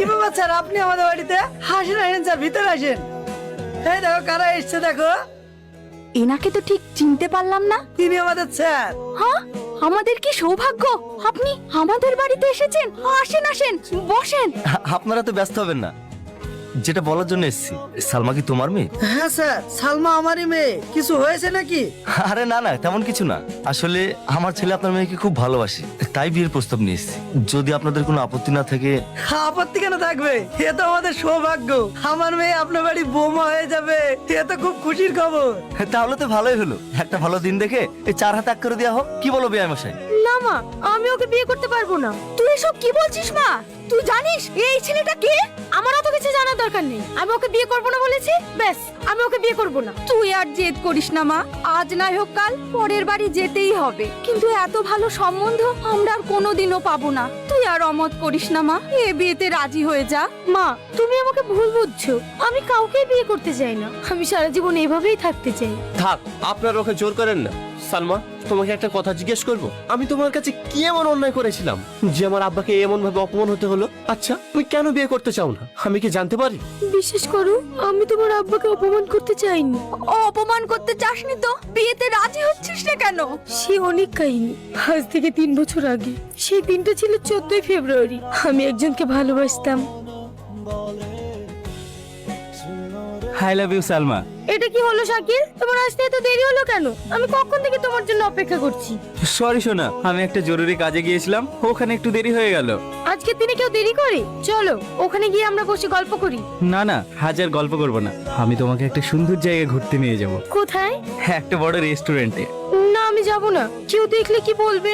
কি ব্যাপার স্যার, আপনি আমাদের বাড়িতে? আসেন আসেন স্যার, ভিতরে আসেন। এই দেখো কারা এসছে দেখো। এনাকে তো ঠিক চিনতে পারলাম না। তিনি আমাদের স্যার। হ্যাঁ, আমাদের কি সৌভাগ্য, আপনি আমাদের বাড়িতে এসেছেন। আসেন আসেন, বসেন। আপনারা তো ব্যস্ত হবেন না, যেটা বলার জন্য এসেছি। সালমা কি তোমার মেয়ে? হ্যাঁ স্যার, সালমা আমারই মেয়ে। কিছু হয়েছে নাকি? আরে না না, তেমন কিছু না। আসলে আমার ছেলে আপনার মেয়েকে খুব ভালোবাসে, তাই বিয়ের প্রস্তাব নিয়ে এসেছি। যদি আপনাদের কোনো আপত্তি না থাকে। আপত্তি কেন থাকবে? এ তো আমাদের সৌভাগ্য, আমার মেয়ে আপনার বাড়ি বৌমা হয়ে যাবে। এ তো খুব খুশির খবর। তাহলে তো ভালোই হলো, একটা ভালো দিন দেখে এই 4 হাত এক করে দেওয়া হোক। কি বলো বিয়ে মশাই? না মা, আমি ওকে বিয়ে করতে পারবো না। তুই এসব কি বলছিস মা? তুই জানিস এই ছেলেটা কে? আমার অত কিছু জানার দরকার নেই। আমি ওকে বিয়ে করবো না বলেছি, ব্যাস, আমি ওকে বিয়ে করবো না। তুই আর জেদ করিস না মা, আজ নাই হোক কাল পরের বাড়ি যেতেই হবে। কিন্তু এত ভালো সম্বন্ধ আমরা আর কোনোদিনও পাবো না। তুই আর অমত করিস না মা, এ বিয়েতে রাজি হয়ে যা। মা, তুমি আমাকে ভুল বুঝছো। আমি কাউকে বিয়ে করতে চাই না, আমি সারা জীবন এভাবেই থাকতে চাই। থাক, আপনার ওকে জোর করেন না। সালমা, তোমাকে একটা কথা জিজ্ঞেস করব? আমি তোমার কাছে কি এমন অন্যায় করেছিলাম যে আমার আব্বাকে এমন ভাবে অপমান হতে হলো? আচ্ছা, তুমি কেন বিয়ে করতে চাও না, আমি কি জানতে পারি? বিশেষ করো, আমি তোমার আব্বাকে অপমান করতে চাইনি। অপমান করতে চাসনি তো বিয়েতে রাজি হচ্ছিস না কেন? সে অনেক কাহিনী। আজ থেকে 3 বছর আগে সেই দিনটা ছিল 14ই ফেব্রুয়ারি। আমি একজনকে ভালোবাসতাম। I love you Salma. এটা কি হলো শাকিল, তোমার আসতে এত দেরি হলো কেন? আমি কখন থেকে তোমার জন্য অপেক্ষা করছি। সরি সোনা, আমি একটা জরুরি কাজে গিয়েছিলাম, ওখানে একটু দেরি হয়ে গেল। আজকে দিনে কেউ দেরি করে? চলো ওখানে গিয়ে আমরা বসে গল্প করি। না না, হাজার গল্প করব না, আমি তোমাকে একটা সুন্দর জায়গায় ঘুরতে নিয়ে যাব। কোথায়? একটা বড় রেস্টুরেন্টে। না, আমি যাব না। কেউ দেখলে কি বলবে?